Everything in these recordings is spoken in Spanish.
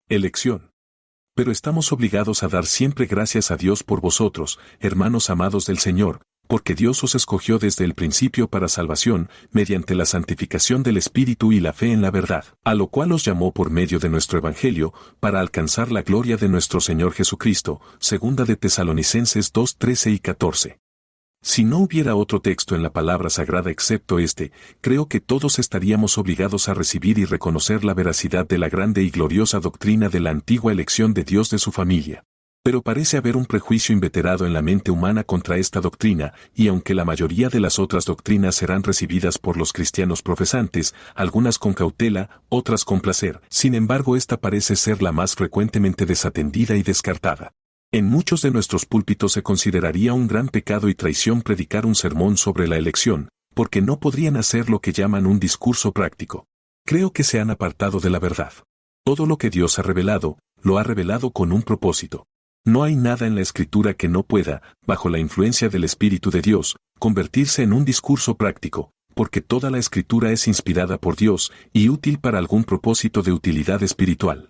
Elección. Pero estamos obligados a dar siempre gracias a Dios por vosotros, hermanos amados del Señor, porque Dios os escogió desde el principio para salvación, mediante la santificación del Espíritu y la fe en la verdad, a lo cual os llamó por medio de nuestro Evangelio, para alcanzar la gloria de nuestro Señor Jesucristo. Segunda de Tesalonicenses 2:13 y 14. Si no hubiera otro texto en la palabra sagrada excepto este, creo que todos estaríamos obligados a recibir y reconocer la veracidad de la grande y gloriosa doctrina de la antigua elección de Dios de su familia. Pero parece haber un prejuicio inveterado en la mente humana contra esta doctrina, y aunque la mayoría de las otras doctrinas serán recibidas por los cristianos profesantes, algunas con cautela, otras con placer, sin embargo esta parece ser la más frecuentemente desatendida y descartada. En muchos de nuestros púlpitos se consideraría un gran pecado y traición predicar un sermón sobre la elección, porque no podrían hacer lo que llaman un discurso práctico. Creo que se han apartado de la verdad. Todo lo que Dios ha revelado, lo ha revelado con un propósito. No hay nada en la Escritura que no pueda, bajo la influencia del Espíritu de Dios, convertirse en un discurso práctico, porque toda la Escritura es inspirada por Dios y útil para algún propósito de utilidad espiritual.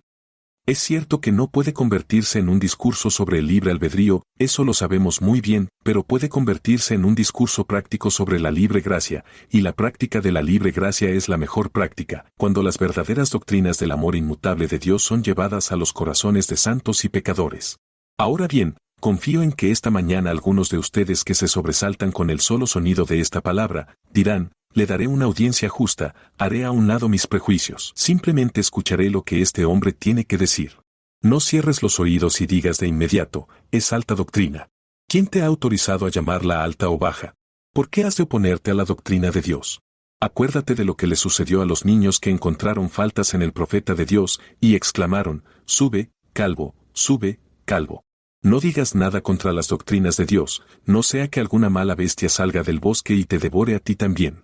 Es cierto que no puede convertirse en un discurso sobre el libre albedrío, eso lo sabemos muy bien, pero puede convertirse en un discurso práctico sobre la libre gracia, y la práctica de la libre gracia es la mejor práctica, cuando las verdaderas doctrinas del amor inmutable de Dios son llevadas a los corazones de santos y pecadores. Ahora bien, confío en que esta mañana algunos de ustedes que se sobresaltan con el solo sonido de esta palabra, dirán: le daré una audiencia justa, haré a un lado mis prejuicios. Simplemente escucharé lo que este hombre tiene que decir. No cierres los oídos y digas de inmediato: es alta doctrina. ¿Quién te ha autorizado a llamarla alta o baja? ¿Por qué has de oponerte a la doctrina de Dios? Acuérdate de lo que le sucedió a los niños que encontraron faltas en el profeta de Dios y exclamaron: sube, calvo, sube, calvo. No digas nada contra las doctrinas de Dios, no sea que alguna mala bestia salga del bosque y te devore a ti también.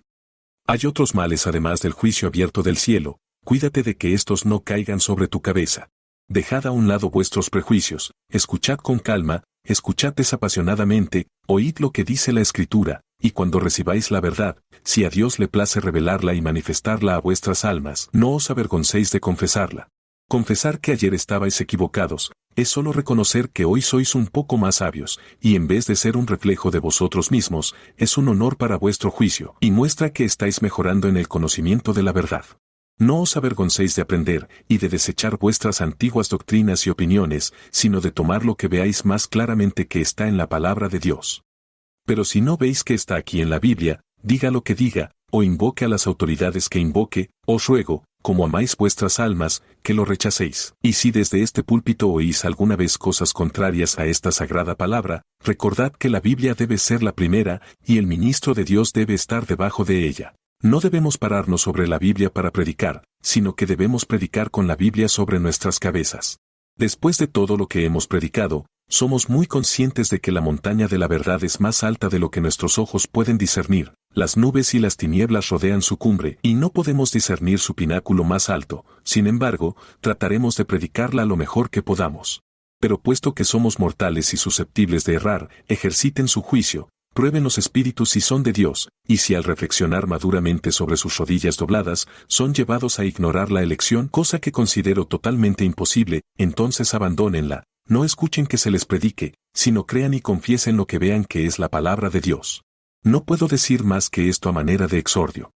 Hay otros males además del juicio abierto del cielo, cuídate de que estos no caigan sobre tu cabeza. Dejad a un lado vuestros prejuicios, escuchad con calma, escuchad desapasionadamente, oíd lo que dice la Escritura, y cuando recibáis la verdad, si a Dios le place revelarla y manifestarla a vuestras almas, no os avergoncéis de confesarla. Confesar que ayer estabais equivocados, es solo reconocer que hoy sois un poco más sabios, y en vez de ser un reflejo de vosotros mismos, es un honor para vuestro juicio, y muestra que estáis mejorando en el conocimiento de la verdad. No os avergoncéis de aprender, y de desechar vuestras antiguas doctrinas y opiniones, sino de tomar lo que veáis más claramente que está en la palabra de Dios. Pero si no veis que está aquí en la Biblia, diga lo que diga, o invoque a las autoridades que invoque, os ruego, como amáis vuestras almas, que lo rechacéis. Y si desde este púlpito oís alguna vez cosas contrarias a esta sagrada palabra, recordad que la Biblia debe ser la primera, y el ministro de Dios debe estar debajo de ella. No debemos pararnos sobre la Biblia para predicar, sino que debemos predicar con la Biblia sobre nuestras cabezas. Después de todo lo que hemos predicado, somos muy conscientes de que la montaña de la verdad es más alta de lo que nuestros ojos pueden discernir. Las nubes y las tinieblas rodean su cumbre y no podemos discernir su pináculo más alto. Sin embargo, trataremos de predicarla lo mejor que podamos. Pero puesto que somos mortales y susceptibles de errar, ejerciten su juicio, prueben los espíritus si son de Dios, y si al reflexionar maduramente sobre sus rodillas dobladas, son llevados a ignorar la elección, cosa que considero totalmente imposible, entonces abandónenla. No escuchen que se les predique, sino crean y confiesen lo que vean que es la palabra de Dios. No puedo decir más que esto a manera de exordio.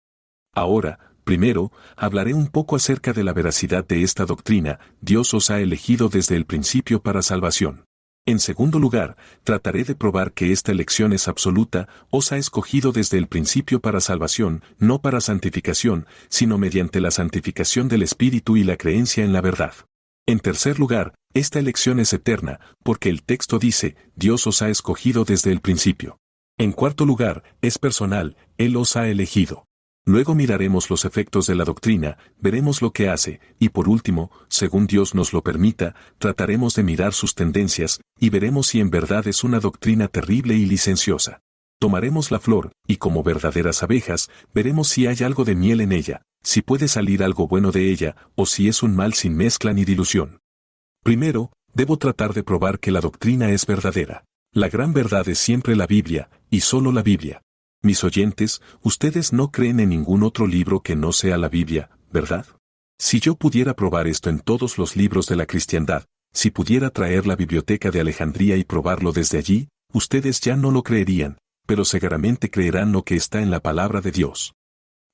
Ahora, primero, hablaré un poco acerca de la veracidad de esta doctrina. Dios os ha elegido desde el principio para salvación. En segundo lugar, trataré de probar que esta elección es absoluta, os ha escogido desde el principio para salvación, no para santificación, sino mediante la santificación del Espíritu y la creencia en la verdad. En tercer lugar, esta elección es eterna, porque el texto dice: Dios os ha escogido desde el principio. En cuarto lugar, es personal, Él os ha elegido. Luego miraremos los efectos de la doctrina, veremos lo que hace, y por último, según Dios nos lo permita, trataremos de mirar sus tendencias, y veremos si en verdad es una doctrina terrible y licenciosa. Tomaremos la flor, y como verdaderas abejas, veremos si hay algo de miel en ella, si puede salir algo bueno de ella, o si es un mal sin mezcla ni dilución. Primero, debo tratar de probar que la doctrina es verdadera. La gran verdad es siempre la Biblia, y solo la Biblia. Mis oyentes, ustedes no creen en ningún otro libro que no sea la Biblia, ¿verdad? Si yo pudiera probar esto en todos los libros de la cristiandad, si pudiera traer la biblioteca de Alejandría y probarlo desde allí, ustedes ya no lo creerían, pero seguramente creerán lo que está en la palabra de Dios.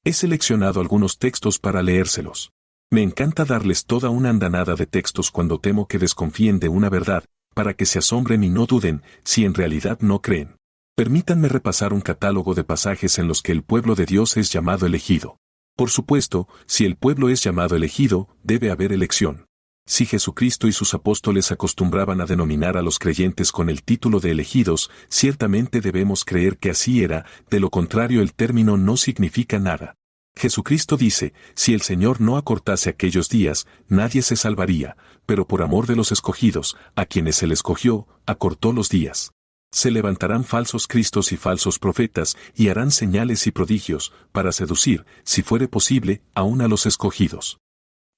He seleccionado algunos textos para leérselos. Me encanta darles toda una andanada de textos cuando temo que desconfíen de una verdad, para que se asombren y no duden, si en realidad no creen. Permítanme repasar un catálogo de pasajes en los que el pueblo de Dios es llamado elegido. Por supuesto, si el pueblo es llamado elegido, debe haber elección. Si Jesucristo y sus apóstoles acostumbraban a denominar a los creyentes con el título de elegidos, ciertamente debemos creer que así era, de lo contrario el término no significa nada. Jesucristo dice, si el Señor no acortase aquellos días, nadie se salvaría, pero por amor de los escogidos, a quienes Él escogió, acortó los días. Se levantarán falsos cristos y falsos profetas, y harán señales y prodigios, para seducir, si fuere posible, aún a los escogidos.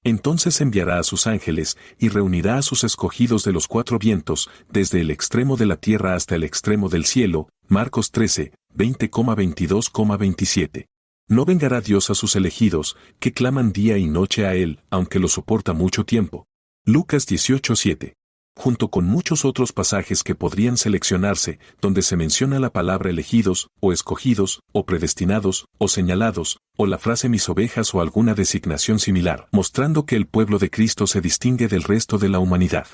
Entonces enviará a sus ángeles, y reunirá a sus escogidos de los cuatro vientos, desde el extremo de la tierra hasta el extremo del cielo. Marcos 13, 20,22,27. No vengará Dios a sus elegidos, que claman día y noche a Él, aunque lo soporta mucho tiempo. Lucas 18:7. Junto con muchos otros pasajes que podrían seleccionarse, donde se menciona la palabra elegidos, o escogidos, o predestinados, o señalados, o la frase mis ovejas o alguna designación similar, mostrando que el pueblo de Cristo se distingue del resto de la humanidad.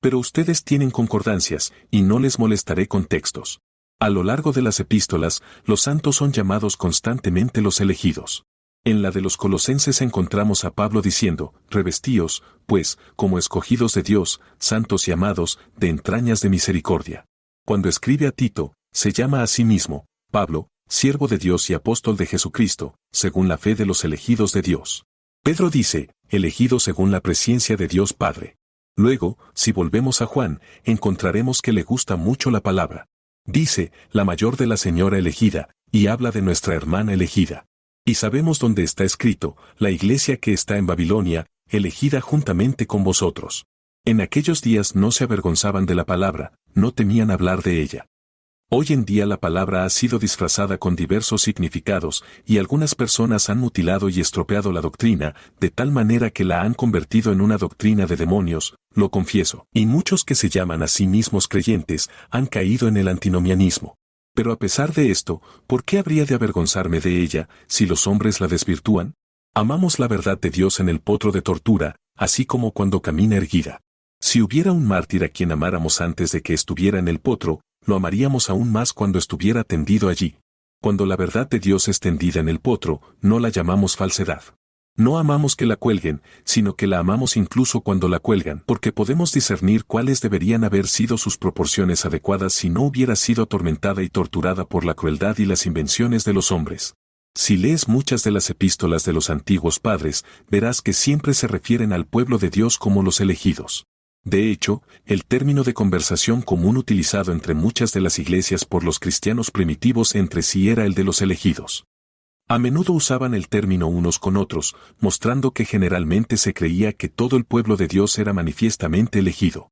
Pero ustedes tienen concordancias, y no les molestaré con textos. A lo largo de las epístolas, los santos son llamados constantemente los elegidos. En la de los Colosenses encontramos a Pablo diciendo, revestíos, pues, como escogidos de Dios, santos y amados, de entrañas de misericordia. Cuando escribe a Tito, se llama a sí mismo, Pablo, siervo de Dios y apóstol de Jesucristo, según la fe de los elegidos de Dios. Pedro dice, elegido según la presciencia de Dios Padre. Luego, si volvemos a Juan, encontraremos que le gusta mucho la palabra. Dice, la mayor de la señora elegida, y habla de nuestra hermana elegida. Y sabemos dónde está escrito, la iglesia que está en Babilonia, elegida juntamente con vosotros. En aquellos días no se avergonzaban de la palabra, no temían hablar de ella. Hoy en día la palabra ha sido disfrazada con diversos significados, y algunas personas han mutilado y estropeado la doctrina, de tal manera que la han convertido en una doctrina de demonios, lo confieso. Y muchos que se llaman a sí mismos creyentes, han caído en el antinomianismo. Pero a pesar de esto, ¿por qué habría de avergonzarme de ella, si los hombres la desvirtúan? Amamos la verdad de Dios en el potro de tortura, así como cuando camina erguida. Si hubiera un mártir a quien amáramos antes de que estuviera en el potro, lo amaríamos aún más cuando estuviera tendido allí. Cuando la verdad de Dios es tendida en el potro, no la llamamos falsedad. No amamos que la cuelguen, sino que la amamos incluso cuando la cuelgan, porque podemos discernir cuáles deberían haber sido sus proporciones adecuadas si no hubiera sido atormentada y torturada por la crueldad y las invenciones de los hombres. Si lees muchas de las epístolas de los antiguos padres, verás que siempre se refieren al pueblo de Dios como los elegidos. De hecho, el término de conversación común utilizado entre muchas de las iglesias por los cristianos primitivos entre sí era el de los elegidos. A menudo usaban el término unos con otros, mostrando que generalmente se creía que todo el pueblo de Dios era manifiestamente elegido.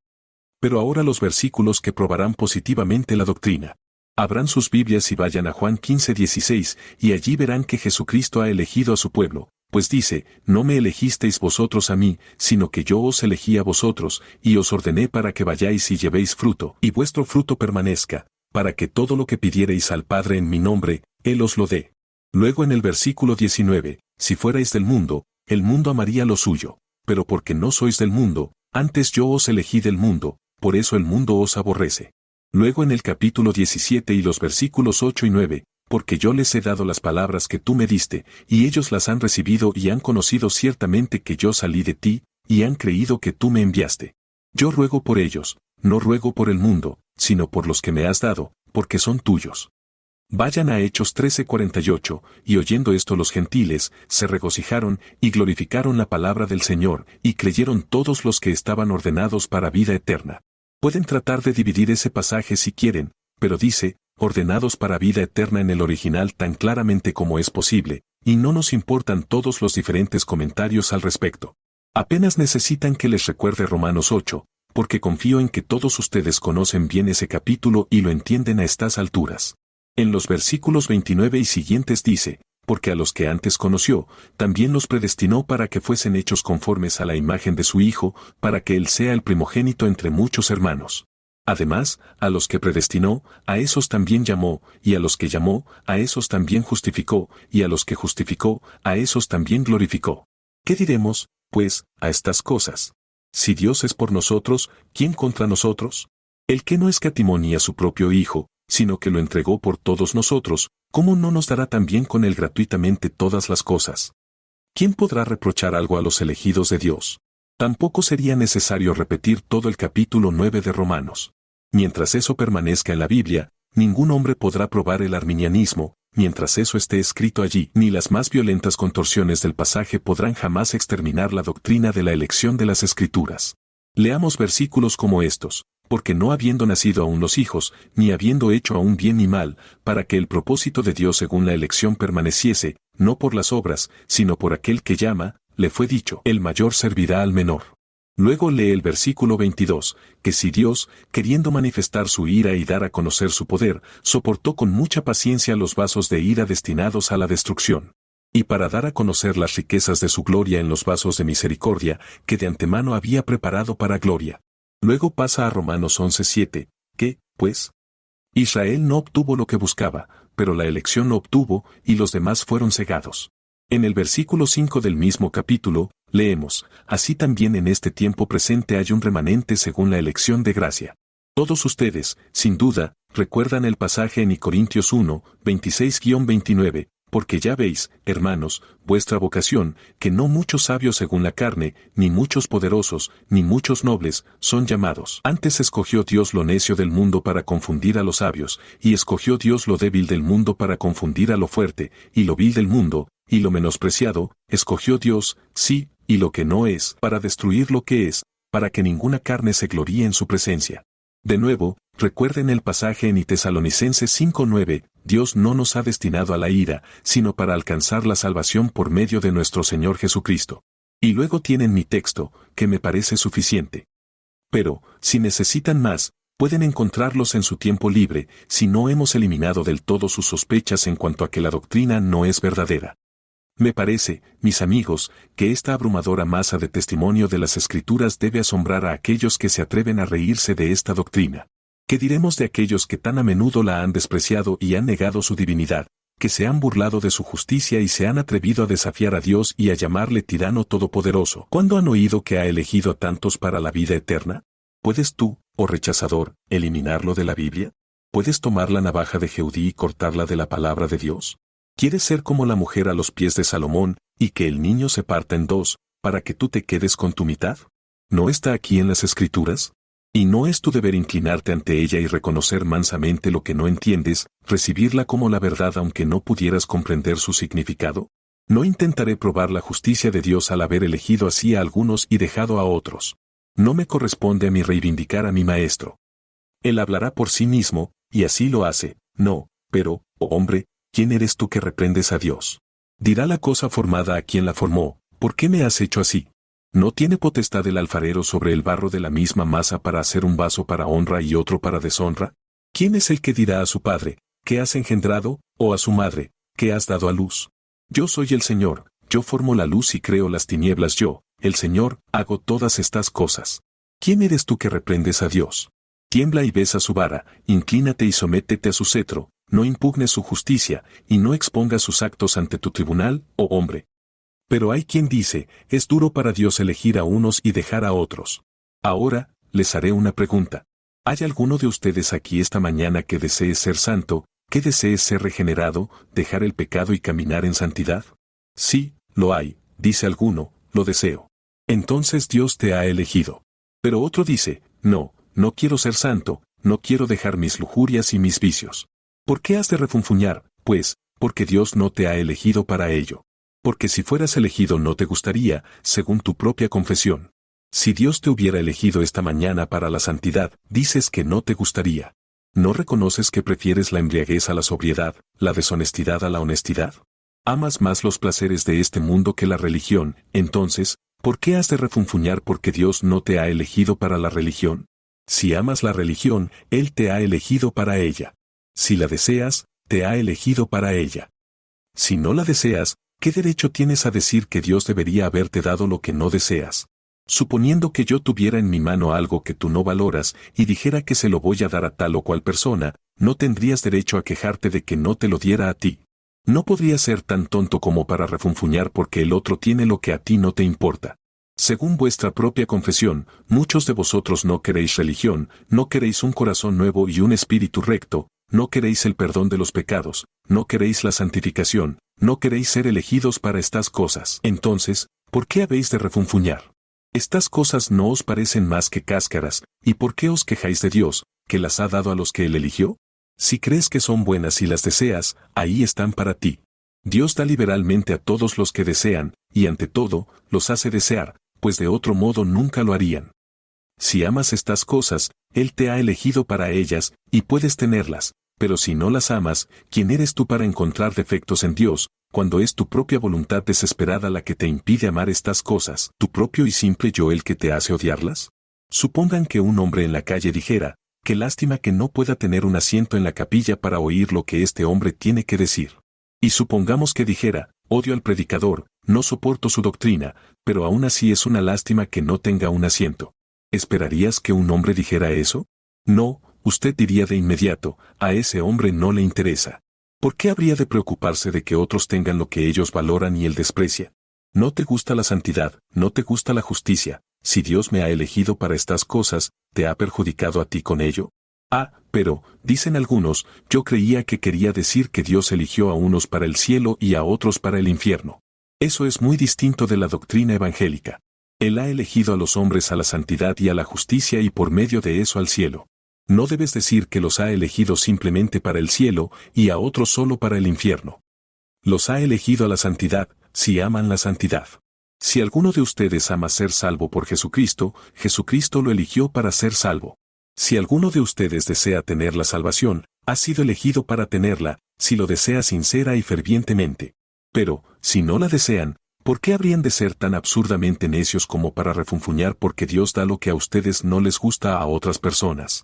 Pero ahora los versículos que probarán positivamente la doctrina. Abran sus Biblias y vayan a Juan 15:16, y allí verán que Jesucristo ha elegido a su pueblo, pues dice, no me elegisteis vosotros a mí, sino que yo os elegí a vosotros, y os ordené para que vayáis y llevéis fruto, y vuestro fruto permanezca, para que todo lo que pidiereis al Padre en mi nombre, Él os lo dé. Luego en el versículo 19, si fuerais del mundo, el mundo amaría lo suyo, pero porque no sois del mundo, antes yo os elegí del mundo, por eso el mundo os aborrece. Luego en el capítulo 17 y los versículos 8 y 9, porque yo les he dado las palabras que tú me diste, y ellos las han recibido y han conocido ciertamente que yo salí de ti, y han creído que tú me enviaste. Yo ruego por ellos, no ruego por el mundo, sino por los que me has dado, porque son tuyos. Vayan a Hechos 13:48, y oyendo esto los gentiles, se regocijaron, y glorificaron la palabra del Señor, y creyeron todos los que estaban ordenados para vida eterna. Pueden tratar de dividir ese pasaje si quieren, pero dice, ordenados para vida eterna en el original tan claramente como es posible, y no nos importan todos los diferentes comentarios al respecto. Apenas necesitan que les recuerde Romanos 8, porque confío en que todos ustedes conocen bien ese capítulo y lo entienden a estas alturas. En los versículos 29 y siguientes dice, porque a los que antes conoció, también los predestinó para que fuesen hechos conformes a la imagen de su Hijo, para que Él sea el primogénito entre muchos hermanos. Además, a los que predestinó, a esos también llamó, y a los que llamó, a esos también justificó, y a los que justificó, a esos también glorificó. ¿Qué diremos, pues, a estas cosas? Si Dios es por nosotros, ¿quién contra nosotros? El que no escatimó ni a su propio Hijo, sino que lo entregó por todos nosotros, ¿cómo no nos dará también con él gratuitamente todas las cosas? ¿Quién podrá reprochar algo a los elegidos de Dios? Tampoco sería necesario repetir todo el capítulo 9 de Romanos. Mientras eso permanezca en la Biblia, ningún hombre podrá probar el arminianismo. Mientras eso esté escrito allí, ni las más violentas contorsiones del pasaje podrán jamás exterminar la doctrina de la elección de las Escrituras. Leamos versículos como estos: porque no habiendo nacido aún los hijos, ni habiendo hecho aún bien ni mal, para que el propósito de Dios según la elección permaneciese, no por las obras, sino por aquel que llama, le fue dicho: el mayor servirá al menor. Luego lee el versículo 22, que si Dios, queriendo manifestar su ira y dar a conocer su poder, soportó con mucha paciencia los vasos de ira destinados a la destrucción, y para dar a conocer las riquezas de su gloria en los vasos de misericordia, que de antemano había preparado para gloria. Luego pasa a Romanos 11:7, que, pues, Israel no obtuvo lo que buscaba, pero la elección lo obtuvo, y los demás fueron cegados. En el versículo 5 del mismo capítulo, leemos: así también en este tiempo presente hay un remanente según la elección de gracia. Todos ustedes, sin duda, recuerdan el pasaje en Corintios 1, 26-29, porque ya veis, hermanos, vuestra vocación, que no muchos sabios según la carne, ni muchos poderosos, ni muchos nobles, son llamados. Antes escogió Dios lo necio del mundo para confundir a los sabios, y escogió Dios lo débil del mundo para confundir a lo fuerte, y lo vil del mundo, y lo menospreciado, escogió Dios, sí, y lo que no es, para destruir lo que es, para que ninguna carne se gloríe en su presencia. De nuevo, recuerden el pasaje en Tesalonicenses 5:9, Dios no nos ha destinado a la ira, sino para alcanzar la salvación por medio de nuestro Señor Jesucristo. Y luego tienen mi texto, que me parece suficiente. Pero, si necesitan más, pueden encontrarlos en su tiempo libre, si no hemos eliminado del todo sus sospechas en cuanto a que la doctrina no es verdadera. Me parece, mis amigos, que esta abrumadora masa de testimonio de las Escrituras debe asombrar a aquellos que se atreven a reírse de esta doctrina. ¿Qué diremos de aquellos que tan a menudo la han despreciado y han negado su divinidad, que se han burlado de su justicia y se han atrevido a desafiar a Dios y a llamarle tirano todopoderoso? ¿Cuándo han oído que ha elegido a tantos para la vida eterna? ¿Puedes tú, oh rechazador, eliminarlo de la Biblia? ¿Puedes tomar la navaja de Jehudí y cortarla de la palabra de Dios? ¿Quieres ser como la mujer a los pies de Salomón, y que el niño se parta en dos, para que tú te quedes con tu mitad? ¿No está aquí en las Escrituras? ¿Y no es tu deber inclinarte ante ella y reconocer mansamente lo que no entiendes, recibirla como la verdad aunque no pudieras comprender su significado? No intentaré probar la justicia de Dios al haber elegido así a algunos y dejado a otros. No me corresponde a mí reivindicar a mi maestro. Él hablará por sí mismo, y así lo hace. No, pero, oh hombre, ¿quién eres tú que reprendes a Dios? Dirá la cosa formada a quien la formó: ¿por qué me has hecho así? ¿No tiene potestad el alfarero sobre el barro de la misma masa para hacer un vaso para honra y otro para deshonra? ¿Quién es el que dirá a su padre: ¿qué has engendrado? O a su madre: ¿qué has dado a luz? Yo soy el Señor, yo formo la luz y creo las tinieblas, yo, el Señor, hago todas estas cosas. ¿Quién eres tú que reprendes a Dios? Tiembla y besa su vara, inclínate y sométete a su cetro, no impugnes su justicia, y no expongas sus actos ante tu tribunal, oh hombre. Pero hay quien dice: es duro para Dios elegir a unos y dejar a otros. Ahora, les haré una pregunta. ¿Hay alguno de ustedes aquí esta mañana que desee ser santo, que desee ser regenerado, dejar el pecado y caminar en santidad? Sí, lo hay, dice alguno, lo deseo. Entonces Dios te ha elegido. Pero otro dice: no, no quiero ser santo, no quiero dejar mis lujurias y mis vicios. ¿Por qué has de refunfuñar, pues? Porque Dios no te ha elegido para ello. Porque si fueras elegido no te gustaría, según tu propia confesión. Si Dios te hubiera elegido esta mañana para la santidad, dices que no te gustaría. ¿No reconoces que prefieres la embriaguez a la sobriedad, la deshonestidad a la honestidad? ¿Amas más los placeres de este mundo que la religión? Entonces, ¿por qué has de refunfuñar porque Dios no te ha elegido para la religión? Si amas la religión, Él te ha elegido para ella. Si la deseas, te ha elegido para ella. Si no la deseas, ¿qué derecho tienes a decir que Dios debería haberte dado lo que no deseas? Suponiendo que yo tuviera en mi mano algo que tú no valoras y dijera que se lo voy a dar a tal o cual persona, no tendrías derecho a quejarte de que no te lo diera a ti. No podrías ser tan tonto como para refunfuñar porque el otro tiene lo que a ti no te importa. Según vuestra propia confesión, muchos de vosotros no queréis religión, no queréis un corazón nuevo y un espíritu recto, no queréis el perdón de los pecados, no queréis la santificación, no queréis ser elegidos para estas cosas. Entonces, ¿por qué habéis de refunfuñar? Estas cosas no os parecen más que cáscaras, ¿y por qué os quejáis de Dios, que las ha dado a los que Él eligió? Si crees que son buenas y las deseas, ahí están para ti. Dios da liberalmente a todos los que desean, y ante todo, los hace desear, pues de otro modo nunca lo harían. Si amas estas cosas, Él te ha elegido para ellas, y puedes tenerlas, pero si no las amas, ¿quién eres tú para encontrar defectos en Dios, cuando es tu propia voluntad desesperada la que te impide amar estas cosas, tu propio y simple yo el que te hace odiarlas? Supongan que un hombre en la calle dijera, qué lástima que no pueda tener un asiento en la capilla para oír lo que este hombre tiene que decir. Y supongamos que dijera, odio al predicador, no soporto su doctrina, pero aún así es una lástima que no tenga un asiento. ¿Esperarías que un hombre dijera eso? No, usted diría de inmediato, a ese hombre no le interesa. ¿Por qué habría de preocuparse de que otros tengan lo que ellos valoran y él desprecia? ¿No te gusta la santidad, no te gusta la justicia? Si Dios me ha elegido para estas cosas, ¿te ha perjudicado a ti con ello? Ah, pero, dicen algunos, yo creía que quería decir que Dios eligió a unos para el cielo y a otros para el infierno. Eso es muy distinto de la doctrina evangélica. Él ha elegido a los hombres a la santidad y a la justicia y por medio de eso al cielo. No debes decir que los ha elegido simplemente para el cielo y a otros solo para el infierno. Los ha elegido a la santidad, si aman la santidad. Si alguno de ustedes ama ser salvo por Jesucristo, Jesucristo lo eligió para ser salvo. Si alguno de ustedes desea tener la salvación, ha sido elegido para tenerla, si lo desea sincera y fervientemente. Pero, si no la desean, ¿por qué habrían de ser tan absurdamente necios como para refunfuñar porque Dios da lo que a ustedes no les gusta a otras personas?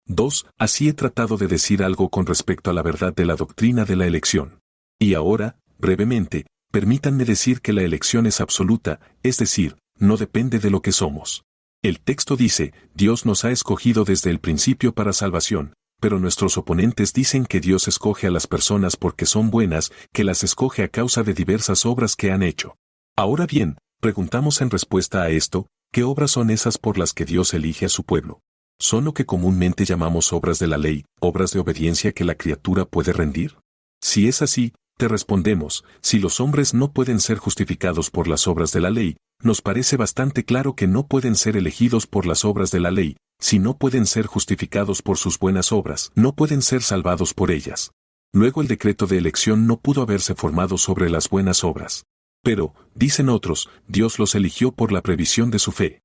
2. Así he tratado de decir algo con respecto a la verdad de la doctrina de la elección. Y ahora, brevemente, permítanme decir que la elección es absoluta, es decir, no depende de lo que somos. El texto dice, Dios nos ha escogido desde el principio para salvación, pero nuestros oponentes dicen que Dios escoge a las personas porque son buenas, que las escoge a causa de diversas obras que han hecho. Ahora bien, preguntamos en respuesta a esto, ¿qué obras son esas por las que Dios elige a su pueblo? ¿Son lo que comúnmente llamamos obras de la ley, obras de obediencia que la criatura puede rendir? Si es así, te respondemos, si los hombres no pueden ser justificados por las obras de la ley, nos parece bastante claro que no pueden ser elegidos por las obras de la ley, si no pueden ser justificados por sus buenas obras, no pueden ser salvados por ellas. Luego el decreto de elección no pudo haberse formado sobre las buenas obras. Pero, dicen otros, Dios los eligió por la previsión de su fe.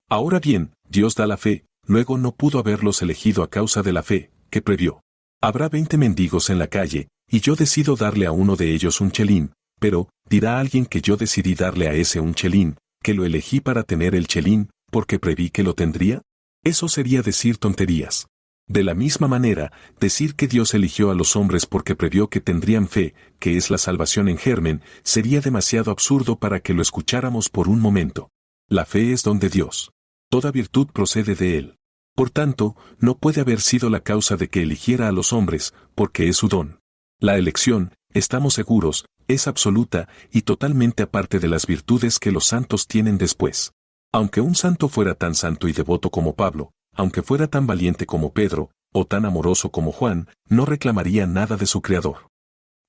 Ahora bien, Dios da la fe, luego no pudo haberlos elegido a causa de la fe, que previó. Habrá 20 mendigos en la calle, y yo decido darle a uno de ellos un chelín, pero, dirá alguien que yo decidí darle a ese un chelín, que lo elegí para tener el chelín, porque preví que lo tendría. Eso sería decir tonterías. De la misma manera, decir que Dios eligió a los hombres porque previó que tendrían fe, que es la salvación en germen, sería demasiado absurdo para que lo escucháramos por un momento. La fe es don de Dios. Toda virtud procede de Él. Por tanto, no puede haber sido la causa de que eligiera a los hombres, porque es su don. La elección, estamos seguros, es absoluta y totalmente aparte de las virtudes que los santos tienen después. Aunque un santo fuera tan santo y devoto como Pablo, aunque fuera tan valiente como Pedro, o tan amoroso como Juan, no reclamaría nada de su Creador.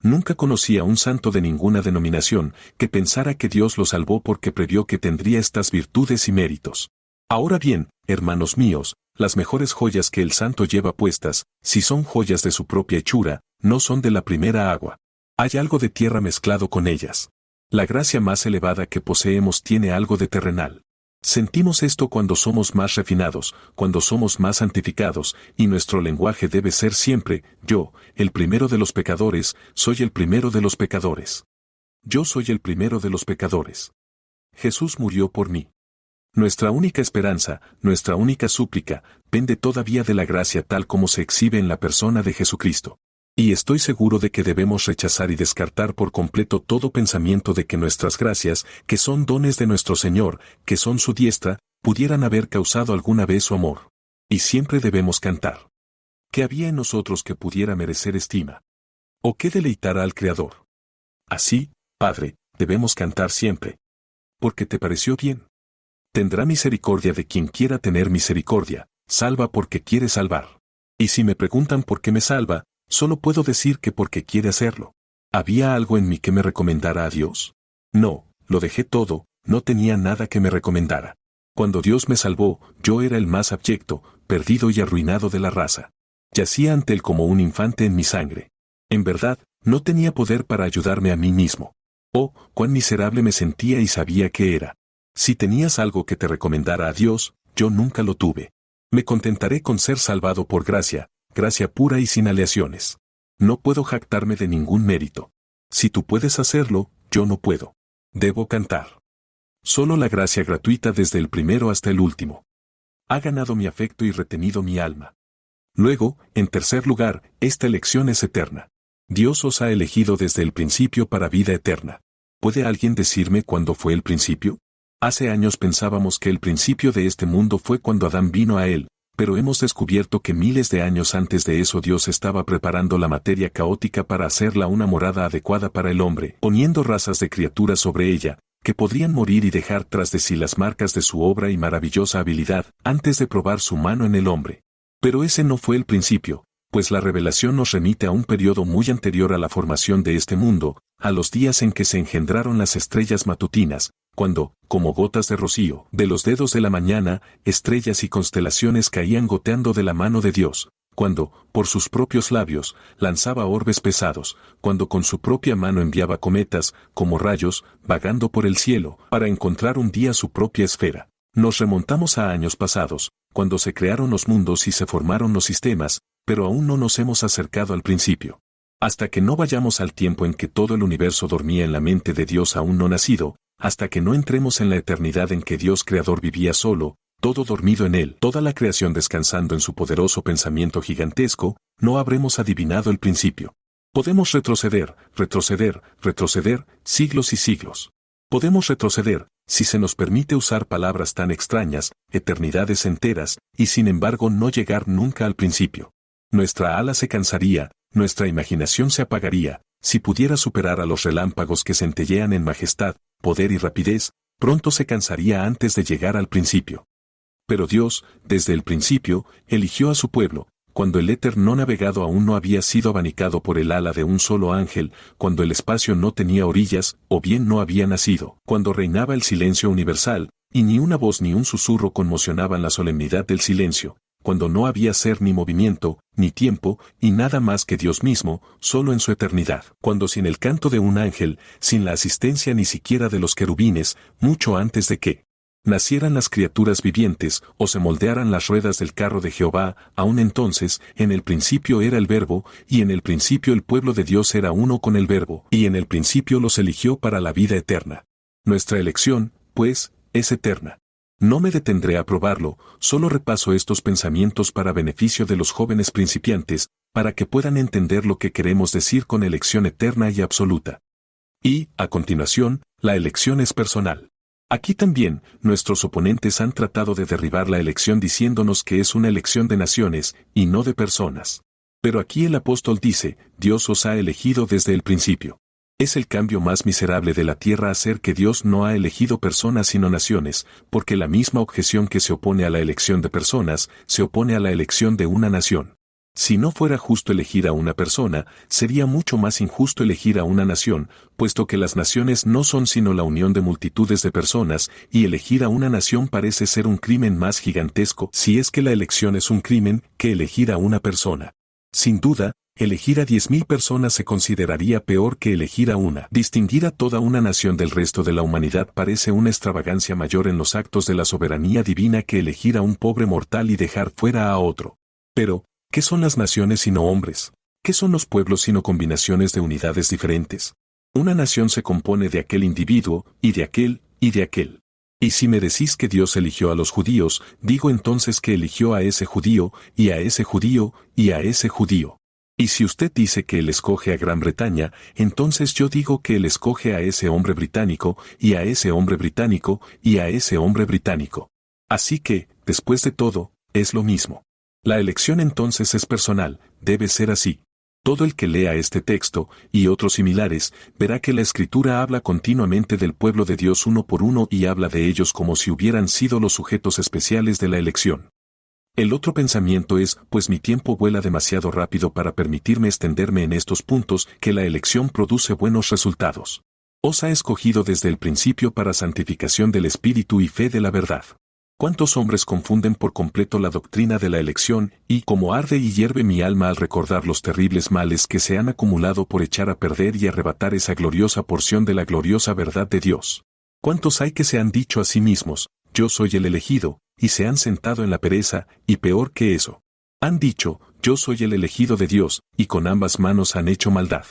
Nunca conocí a un santo de ninguna denominación que pensara que Dios lo salvó porque previó que tendría estas virtudes y méritos. Ahora bien, hermanos míos, las mejores joyas que el santo lleva puestas, si son joyas de su propia hechura, no son de la primera agua. Hay algo de tierra mezclado con ellas. La gracia más elevada que poseemos tiene algo de terrenal. Sentimos esto cuando somos más refinados, cuando somos más santificados, y nuestro lenguaje debe ser siempre, yo, el primero de los pecadores, soy el primero de los pecadores. Yo soy el primero de los pecadores. Jesús murió por mí. Nuestra única esperanza, nuestra única súplica, pende todavía de la gracia tal como se exhibe en la persona de Jesucristo. Y estoy seguro de que debemos rechazar y descartar por completo todo pensamiento de que nuestras gracias, que son dones de nuestro Señor, que son su diestra, pudieran haber causado alguna vez su amor. Y siempre debemos cantar. ¿Qué había en nosotros que pudiera merecer estima? ¿O qué deleitara al Creador? Así, Padre, debemos cantar siempre. Porque te pareció bien. Tendrá misericordia de quien quiera tener misericordia, salva porque quiere salvar. Y si me preguntan por qué me salva, solo puedo decir que porque quiere hacerlo. ¿Había algo en mí que me recomendara a Dios? No, lo dejé todo, no tenía nada que me recomendara. Cuando Dios me salvó, yo era el más abyecto, perdido y arruinado de la raza. Yacía ante Él como un infante en mi sangre. En verdad, no tenía poder para ayudarme a mí mismo. Oh, cuán miserable me sentía y sabía que era. Si tenías algo que te recomendara a Dios, yo nunca lo tuve. Me contentaré con ser salvado por gracia, gracia pura y sin aleaciones. No puedo jactarme de ningún mérito. Si tú puedes hacerlo, yo no puedo. Debo cantar. Solo la gracia gratuita desde el primero hasta el último. Ha ganado mi afecto y retenido mi alma. Luego, en tercer lugar, esta elección es eterna. Dios os ha elegido desde el principio para vida eterna. ¿Puede alguien decirme cuándo fue el principio? Hace años pensábamos que el principio de este mundo fue cuando Adán vino a él, pero hemos descubierto que miles de años antes de eso Dios estaba preparando la materia caótica para hacerla una morada adecuada para el hombre, poniendo razas de criaturas sobre ella, que podrían morir y dejar tras de sí las marcas de su obra y maravillosa habilidad, antes de probar su mano en el hombre. Pero ese no fue el principio, pues la revelación nos remite a un periodo muy anterior a la formación de este mundo, a los días en que se engendraron las estrellas matutinas, cuando, como gotas de rocío, de los dedos de la mañana, estrellas y constelaciones caían goteando de la mano de Dios, cuando, por sus propios labios, lanzaba orbes pesados, cuando con su propia mano enviaba cometas, como rayos, vagando por el cielo, para encontrar un día su propia esfera. Nos remontamos a años pasados, cuando se crearon los mundos y se formaron los sistemas, pero aún no nos hemos acercado al principio. Hasta que no vayamos al tiempo en que todo el universo dormía en la mente de Dios aún no nacido, hasta que no entremos en la eternidad en que Dios Creador vivía solo, todo dormido en Él, toda la creación descansando en su poderoso pensamiento gigantesco, no habremos adivinado el principio. Podemos retroceder, siglos y siglos. Podemos retroceder, si se nos permite usar palabras tan extrañas, eternidades enteras, y sin embargo no llegar nunca al principio. Nuestra ala se cansaría, nuestra imaginación se apagaría, si pudiera superar a los relámpagos que centellean en majestad, poder y rapidez, pronto se cansaría antes de llegar al principio. Pero Dios, desde el principio, eligió a su pueblo, cuando el éter no navegado aún no había sido abanicado por el ala de un solo ángel, cuando el espacio no tenía orillas, o bien no había nacido, cuando reinaba el silencio universal, y ni una voz ni un susurro conmocionaban la solemnidad del silencio, cuando no había ser ni movimiento, ni tiempo, y nada más que Dios mismo, solo en su eternidad, cuando sin el canto de un ángel, sin la asistencia ni siquiera de los querubines, mucho antes de que nacieran las criaturas vivientes, o se moldearan las ruedas del carro de Jehová, aún entonces, en el principio era el Verbo, y en el principio el pueblo de Dios era uno con el Verbo, y en el principio los eligió para la vida eterna. Nuestra elección, pues, es eterna. No me detendré a probarlo, solo repaso estos pensamientos para beneficio de los jóvenes principiantes, para que puedan entender lo que queremos decir con elección eterna y absoluta. Y, a continuación, la elección es personal. Aquí también, nuestros oponentes han tratado de derribar la elección diciéndonos que es una elección de naciones, y no de personas. Pero aquí el apóstol dice, Dios os ha elegido desde el principio. Es el cambio más miserable de la tierra hacer que Dios no ha elegido personas sino naciones, porque la misma objeción que se opone a la elección de personas, se opone a la elección de una nación. Si no fuera justo elegir a una persona, sería mucho más injusto elegir a una nación, puesto que las naciones no son sino la unión de multitudes de personas, y elegir a una nación parece ser un crimen más gigantesco, si es que la elección es un crimen, que elegir a una persona. Sin duda, elegir a 10.000 personas se consideraría peor que elegir a una. Distinguir a toda una nación del resto de la humanidad parece una extravagancia mayor en los actos de la soberanía divina que elegir a un pobre mortal y dejar fuera a otro. Pero, ¿qué son las naciones sino hombres? ¿Qué son los pueblos sino combinaciones de unidades diferentes? Una nación se compone de aquel individuo, y de aquel, y de aquel. Y si me decís que Dios eligió a los judíos, digo entonces que eligió a ese judío, y a ese judío, y a ese judío. Y si usted dice que Él escoge a Gran Bretaña, entonces yo digo que Él escoge a ese hombre británico, y a ese hombre británico, y a ese hombre británico. Así que, después de todo, es lo mismo. La elección entonces es personal, debe ser así. Todo el que lea este texto, y otros similares, verá que la Escritura habla continuamente del pueblo de Dios uno por uno y habla de ellos como si hubieran sido los sujetos especiales de la elección. El otro pensamiento es, pues mi tiempo vuela demasiado rápido para permitirme extenderme en estos puntos, que la elección produce buenos resultados. Os ha escogido desde el principio para santificación del Espíritu y fe de la verdad. ¿Cuántos hombres confunden por completo la doctrina de la elección, y como arde y hierve mi alma al recordar los terribles males que se han acumulado por echar a perder y arrebatar esa gloriosa porción de la gloriosa verdad de Dios? ¿Cuántos hay que se han dicho a sí mismos, yo soy el elegido, y se han sentado en la pereza, y peor que eso? Han dicho, yo soy el elegido de Dios, y con ambas manos han hecho maldad.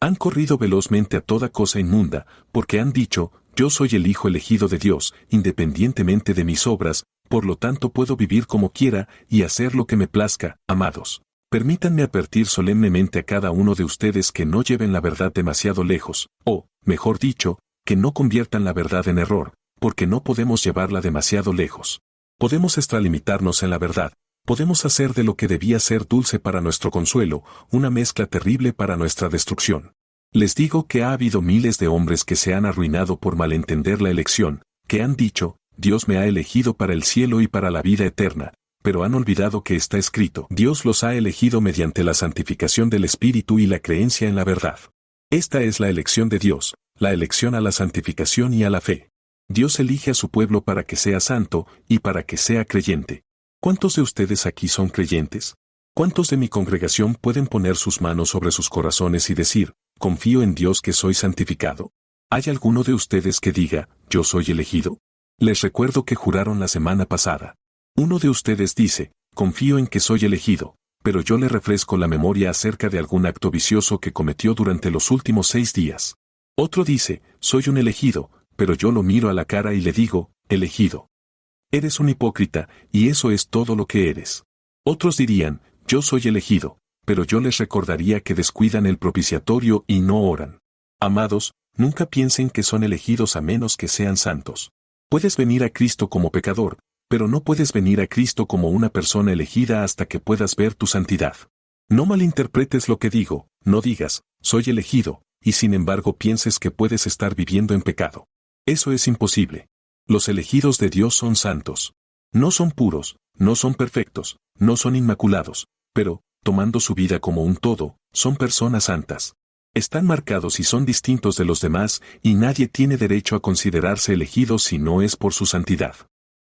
Han corrido velozmente a toda cosa inmunda, porque han dicho, yo soy el Hijo elegido de Dios, independientemente de mis obras, por lo tanto puedo vivir como quiera y hacer lo que me plazca. Amados, permítanme advertir solemnemente a cada uno de ustedes que no lleven la verdad demasiado lejos, o, mejor dicho, que no conviertan la verdad en error, porque no podemos llevarla demasiado lejos. Podemos extralimitarnos en la verdad, podemos hacer de lo que debía ser dulce para nuestro consuelo, una mezcla terrible para nuestra destrucción. Les digo que ha habido miles de hombres que se han arruinado por malentender la elección, que han dicho, Dios me ha elegido para el cielo y para la vida eterna, pero han olvidado que está escrito, Dios los ha elegido mediante la santificación del Espíritu y la creencia en la verdad. Esta es la elección de Dios, la elección a la santificación y a la fe. Dios elige a su pueblo para que sea santo y para que sea creyente. ¿Cuántos de ustedes aquí son creyentes? ¿Cuántos de mi congregación pueden poner sus manos sobre sus corazones y decir, confío en Dios que soy santificado? ¿Hay alguno de ustedes que diga, yo soy elegido? Les recuerdo que juraron la semana pasada. Uno de ustedes dice, confío en que soy elegido, pero yo le refresco la memoria acerca de algún acto vicioso que cometió durante los últimos 6 días. Otro dice, soy un elegido, pero yo lo miro a la cara y le digo, elegido. Eres un hipócrita, y eso es todo lo que eres. Otros dirían, yo soy elegido, pero yo les recordaría que descuidan el propiciatorio y no oran. Amados, nunca piensen que son elegidos a menos que sean santos. Puedes venir a Cristo como pecador, pero no puedes venir a Cristo como una persona elegida hasta que puedas ver tu santidad. No malinterpretes lo que digo, no digas, soy elegido, y sin embargo pienses que puedes estar viviendo en pecado. Eso es imposible. Los elegidos de Dios son santos. No son puros, no son perfectos, no son inmaculados, pero, tomando su vida como un todo, son personas santas. Están marcados y son distintos de los demás, y nadie tiene derecho a considerarse elegido si no es por su santidad.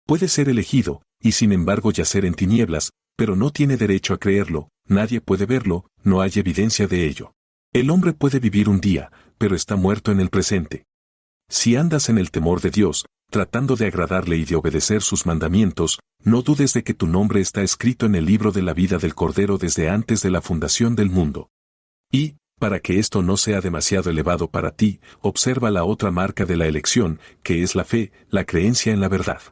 Puede ser elegido, y sin embargo yacer en tinieblas, pero no tiene derecho a creerlo, nadie puede verlo, no hay evidencia de ello. El hombre puede vivir un día, pero está muerto en el presente. Si andas en el temor de Dios, tratando de agradarle y de obedecer sus mandamientos, no dudes de que tu nombre está escrito en el libro de la vida del Cordero desde antes de la fundación del mundo. Y, para que esto no sea demasiado elevado para ti, observa la otra marca de la elección, que es la fe, la creencia en la verdad.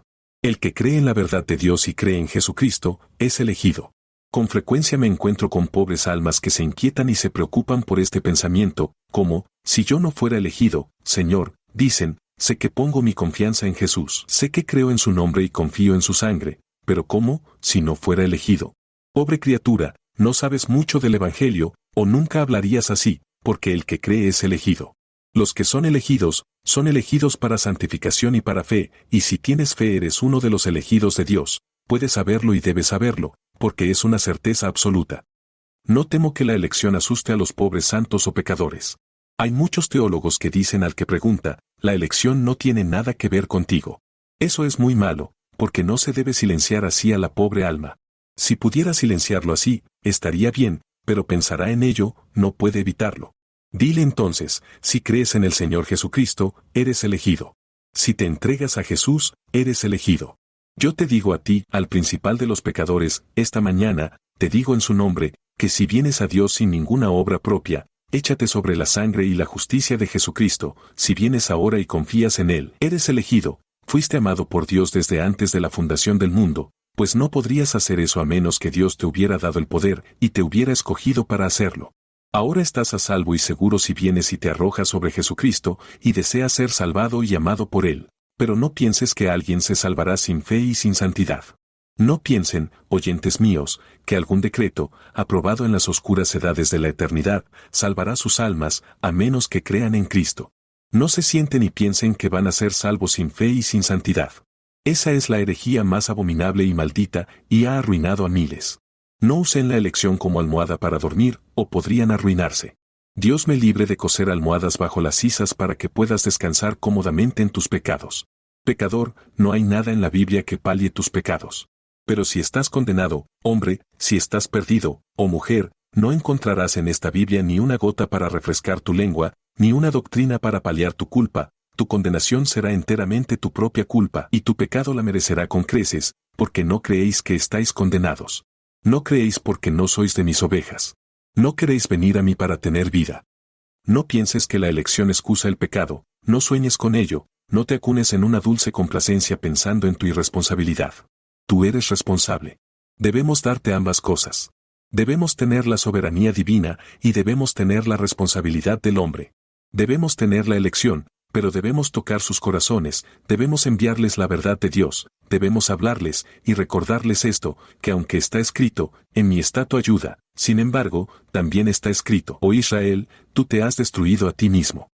El que cree en la verdad de Dios y cree en Jesucristo, es elegido. Con frecuencia me encuentro con pobres almas que se inquietan y se preocupan por este pensamiento, como, si yo no fuera elegido, Señor, dicen, sé que pongo mi confianza en Jesús, sé que creo en su nombre y confío en su sangre, pero ¿cómo, si no fuera elegido? Pobre criatura, no sabes mucho del Evangelio, o nunca hablarías así, porque el que cree es elegido. Los que son elegidos para santificación y para fe, y si tienes fe eres uno de los elegidos de Dios, puedes saberlo y debes saberlo, porque es una certeza absoluta. No temo que la elección asuste a los pobres santos o pecadores. Hay muchos teólogos que dicen al que pregunta, la elección no tiene nada que ver contigo. Eso es muy malo, porque no se debe silenciar así a la pobre alma. Si pudiera silenciarlo así, estaría bien, pero pensará en ello, no puede evitarlo. Dile entonces, si crees en el Señor Jesucristo, eres elegido. Si te entregas a Jesús, eres elegido. Yo te digo a ti, al principal de los pecadores, esta mañana, te digo en su nombre, que si vienes a Dios sin ninguna obra propia, échate sobre la sangre y la justicia de Jesucristo, si vienes ahora y confías en Él, eres elegido, fuiste amado por Dios desde antes de la fundación del mundo, Pues no podrías hacer eso a menos que Dios te hubiera dado el poder y te hubiera escogido para hacerlo. Ahora estás a salvo y seguro si vienes y te arrojas sobre Jesucristo y deseas ser salvado y amado por Él. Pero no pienses que alguien se salvará sin fe y sin santidad. No piensen, oyentes míos, que algún decreto, aprobado en las oscuras edades de la eternidad, salvará sus almas, a menos que crean en Cristo. No se sienten y piensen que van a ser salvos sin fe y sin santidad. Esa es la herejía más abominable y maldita, y ha arruinado a miles. No usen la elección como almohada para dormir, o podrían arruinarse. Dios me libre de coser almohadas bajo las sisas para que puedas descansar cómodamente en tus pecados. Pecador, no hay nada en la Biblia que palie tus pecados. Pero si estás condenado, hombre, si estás perdido, o mujer, no encontrarás en esta Biblia ni una gota para refrescar tu lengua, ni una doctrina para paliar tu culpa. Tu condenación será enteramente tu propia culpa y tu pecado la merecerá con creces, porque no creéis que estáis condenados. No creéis porque no sois de mis ovejas. No queréis venir a mí para tener vida. No pienses que la elección excusa el pecado, no sueñes con ello, no te acunes en una dulce complacencia pensando en tu irresponsabilidad. Tú eres responsable. Debemos darte ambas cosas. Debemos tener la soberanía divina y debemos tener la responsabilidad del hombre. Debemos tener la elección, pero debemos tocar sus corazones, debemos enviarles la verdad de Dios, debemos hablarles y recordarles esto, que aunque está escrito, en mi está tu ayuda, sin embargo, también está escrito, oh Israel, tú te has destruido a ti mismo.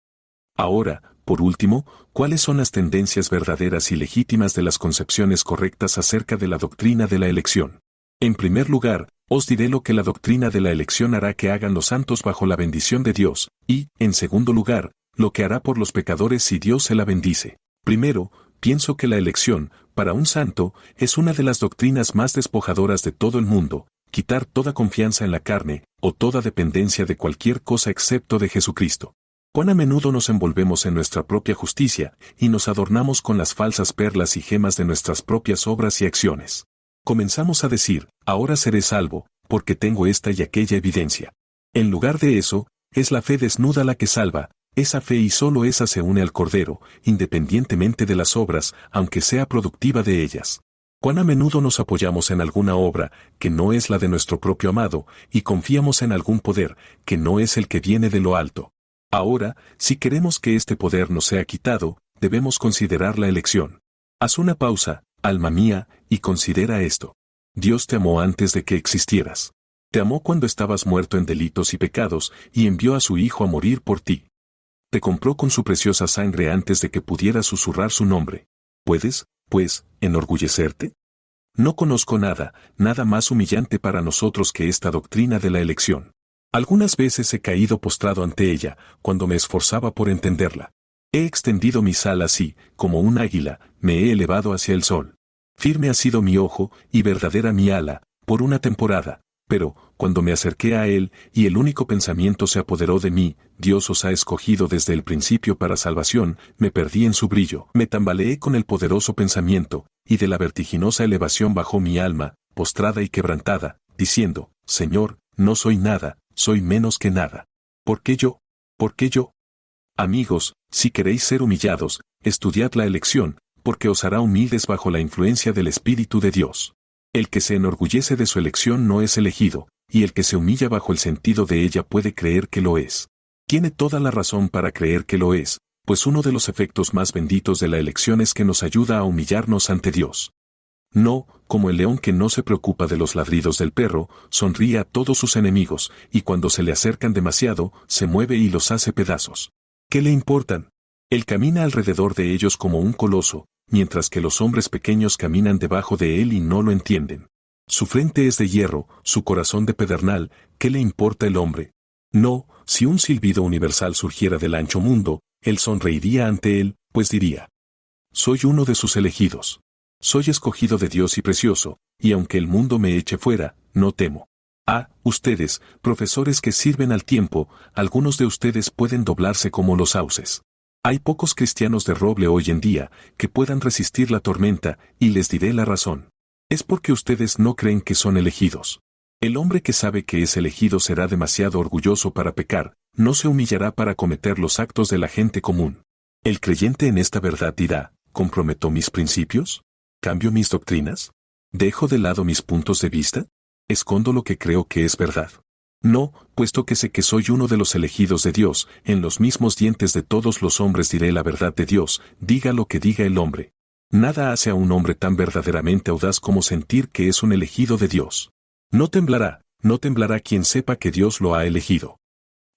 Ahora, por último, ¿cuáles son las tendencias verdaderas y legítimas de las concepciones correctas acerca de la doctrina de la elección? En primer lugar, os diré lo que la doctrina de la elección hará que hagan los santos bajo la bendición de Dios, y, en segundo lugar, lo que hará por los pecadores si Dios se la bendice. Primero, pienso que la elección, para un santo, es una de las doctrinas más despojadoras de todo el mundo, quitar toda confianza en la carne, o toda dependencia de cualquier cosa excepto de Jesucristo. Cuán a menudo nos envolvemos en nuestra propia justicia, y nos adornamos con las falsas perlas y gemas de nuestras propias obras y acciones. Comenzamos a decir, ahora seré salvo, porque tengo esta y aquella evidencia. En lugar de eso, es la fe desnuda la que salva, esa fe y solo esa se une al Cordero, independientemente de las obras, aunque sea productiva de ellas. Cuán a menudo nos apoyamos en alguna obra, que no es la de nuestro propio amado, y confiamos en algún poder, que no es el que viene de lo alto. Ahora, si queremos que este poder nos sea quitado, debemos considerar la elección. Haz una pausa, alma mía, y considera esto. Dios te amó antes de que existieras. Te amó cuando estabas muerto en delitos y pecados, y envió a su Hijo a morir por ti. Te compró con su preciosa sangre antes de que pudieras susurrar su nombre. ¿Puedes, pues, enorgullecerte? No conozco nada más humillante para nosotros que esta doctrina de la elección. Algunas veces he caído postrado ante ella, cuando me esforzaba por entenderla. He extendido mis alas y, como un águila, me he elevado hacia el sol. Firme ha sido mi ojo y verdadera mi ala, por una temporada. Pero, cuando me acerqué a Él, y el único pensamiento se apoderó de mí, Dios os ha escogido desde el principio para salvación, me perdí en su brillo, me tambaleé con el poderoso pensamiento, y de la vertiginosa elevación bajó mi alma, postrada y quebrantada, diciendo, Señor, no soy nada, soy menos que nada. ¿Por qué yo? ¿Por qué yo? Amigos, si queréis ser humillados, estudiad la elección, porque os hará humildes bajo la influencia del Espíritu de Dios. El que se enorgullece de su elección no es elegido, y el que se humilla bajo el sentido de ella puede creer que lo es. Tiene toda la razón para creer que lo es, pues uno de los efectos más benditos de la elección es que nos ayuda a humillarnos ante Dios. No, como el león que no se preocupa de los ladridos del perro, sonríe a todos sus enemigos, y cuando se le acercan demasiado, se mueve y los hace pedazos. ¿Qué le importan? Él camina alrededor de ellos como un coloso, mientras que los hombres pequeños caminan debajo de él y no lo entienden. Su frente es de hierro, su corazón de pedernal, ¿qué le importa el hombre? No, si un silbido universal surgiera del ancho mundo, él sonreiría ante él, pues diría: soy uno de sus elegidos. Soy escogido de Dios y precioso, y aunque el mundo me eche fuera, no temo. Ah, ustedes, profesores que sirven al tiempo, algunos de ustedes pueden doblarse como los sauces. Hay pocos cristianos de roble hoy en día que puedan resistir la tormenta, y les diré la razón. Es porque ustedes no creen que son elegidos. El hombre que sabe que es elegido será demasiado orgulloso para pecar, no se humillará para cometer los actos de la gente común. El creyente en esta verdad dirá: ¿comprometo mis principios? ¿Cambio mis doctrinas? ¿Dejo de lado mis puntos de vista? ¿Escondo lo que creo que es verdad? No, puesto que sé que soy uno de los elegidos de Dios, en los mismos dientes de todos los hombres diré la verdad de Dios, diga lo que diga el hombre. Nada hace a un hombre tan verdaderamente audaz como sentir que es un elegido de Dios. No temblará quien sepa que Dios lo ha elegido.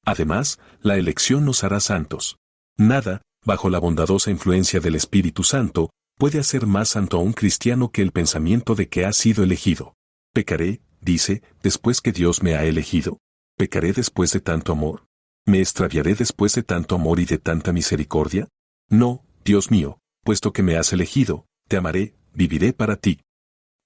Además, la elección nos hará santos. Nada, bajo la bondadosa influencia del Espíritu Santo, puede hacer más santo a un cristiano que el pensamiento de que ha sido elegido. Pecaré, dice, después que Dios me ha elegido. ¿Pecaré después de tanto amor? ¿Me extraviaré después de tanto amor y de tanta misericordia? No, Dios mío, puesto que me has elegido, te amaré, viviré para ti.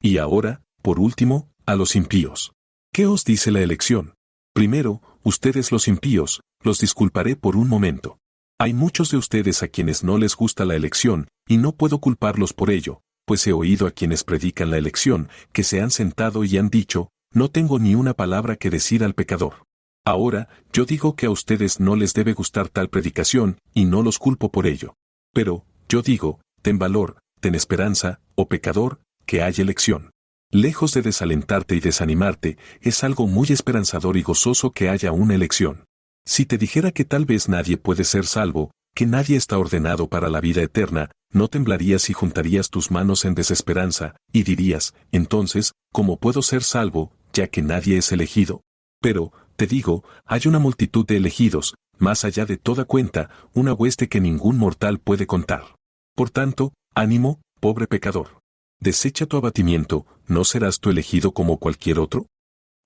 Y ahora, por último, a los impíos. ¿Qué os dice la elección? Primero, ustedes los impíos, los disculparé por un momento. Hay muchos de ustedes a quienes no les gusta la elección, y no puedo culparlos por ello, pues he oído a quienes predican la elección, que se han sentado y han dicho, no tengo ni una palabra que decir al pecador. Ahora, yo digo que a ustedes no les debe gustar tal predicación, y no los culpo por ello. Pero, yo digo, ten valor, ten esperanza, oh pecador, que hay elección. Lejos de desalentarte y desanimarte, es algo muy esperanzador y gozoso que haya una elección. Si te dijera que tal vez nadie puede ser salvo, que nadie está ordenado para la vida eterna, no temblarías y juntarías tus manos en desesperanza, y dirías, entonces, ¿cómo puedo ser salvo, ya que nadie es elegido? Pero, te digo, hay una multitud de elegidos, más allá de toda cuenta, una hueste que ningún mortal puede contar. Por tanto, ánimo, pobre pecador. Desecha tu abatimiento, ¿no serás tú elegido como cualquier otro?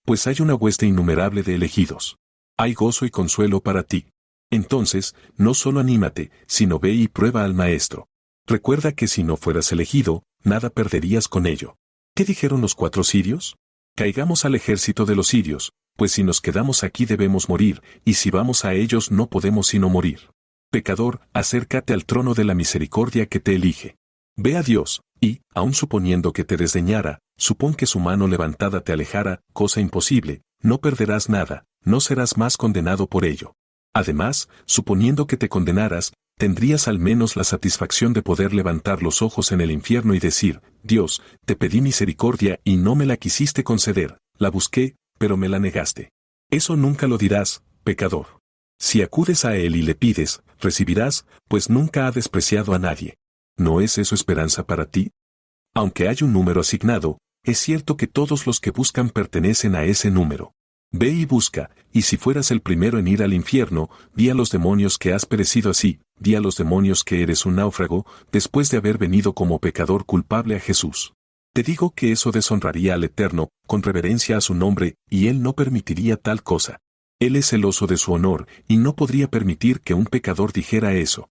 Pues hay una hueste innumerable de elegidos. Hay gozo y consuelo para ti. Entonces, no solo anímate, sino ve y prueba al Maestro. Recuerda que si no fueras elegido, nada perderías con ello. ¿Qué dijeron los 4 sirios? Caigamos al ejército de los sirios, pues si nos quedamos aquí debemos morir, y si vamos a ellos no podemos sino morir. Pecador, acércate al trono de la misericordia que te elige. Ve a Dios, y, aun suponiendo que te desdeñara, supón que su mano levantada te alejara, cosa imposible, no perderás nada, no serás más condenado por ello. Además, suponiendo que te condenaras, tendrías al menos la satisfacción de poder levantar los ojos en el infierno y decir, Dios, te pedí misericordia y no me la quisiste conceder, la busqué, pero me la negaste. Eso nunca lo dirás, pecador. Si acudes a Él y le pides, recibirás, pues nunca ha despreciado a nadie. ¿No es eso esperanza para ti? Aunque hay un número asignado, es cierto que todos los que buscan pertenecen a ese número. Ve y busca, y si fueras el primero en ir al infierno, di a los demonios que has perecido así, di a los demonios que eres un náufrago, después de haber venido como pecador culpable a Jesús. Te digo que eso deshonraría al Eterno, con reverencia a su nombre, y Él no permitiría tal cosa. Él es celoso de su honor, y no podría permitir que un pecador dijera eso.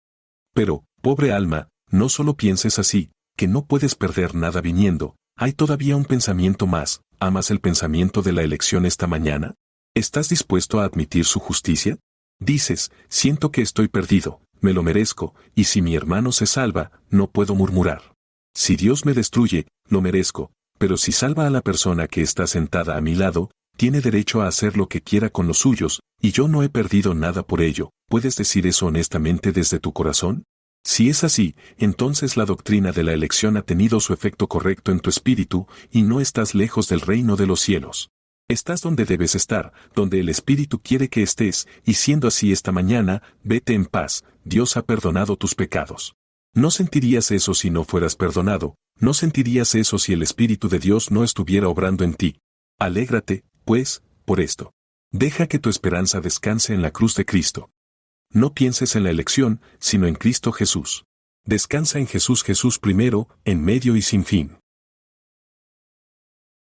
Pero, pobre alma, no solo pienses así, que no puedes perder nada viniendo, hay todavía un pensamiento más. ¿Amas el pensamiento de la elección esta mañana? ¿Estás dispuesto a admitir su justicia? Dices, siento que estoy perdido, me lo merezco, y si mi hermano se salva, no puedo murmurar. Si Dios me destruye, lo merezco, pero si salva a la persona que está sentada a mi lado, tiene derecho a hacer lo que quiera con los suyos, y yo no he perdido nada por ello. ¿Puedes decir eso honestamente desde tu corazón? Si es así, entonces la doctrina de la elección ha tenido su efecto correcto en tu espíritu, y no estás lejos del reino de los cielos. Estás donde debes estar, donde el Espíritu quiere que estés, y siendo así esta mañana, vete en paz, Dios ha perdonado tus pecados. No sentirías eso si no fueras perdonado, no sentirías eso si el Espíritu de Dios no estuviera obrando en ti. Alégrate, pues, por esto. Deja que tu esperanza descanse en la cruz de Cristo. No pienses en la elección, sino en Cristo Jesús. Descansa en Jesús primero, en medio y sin fin.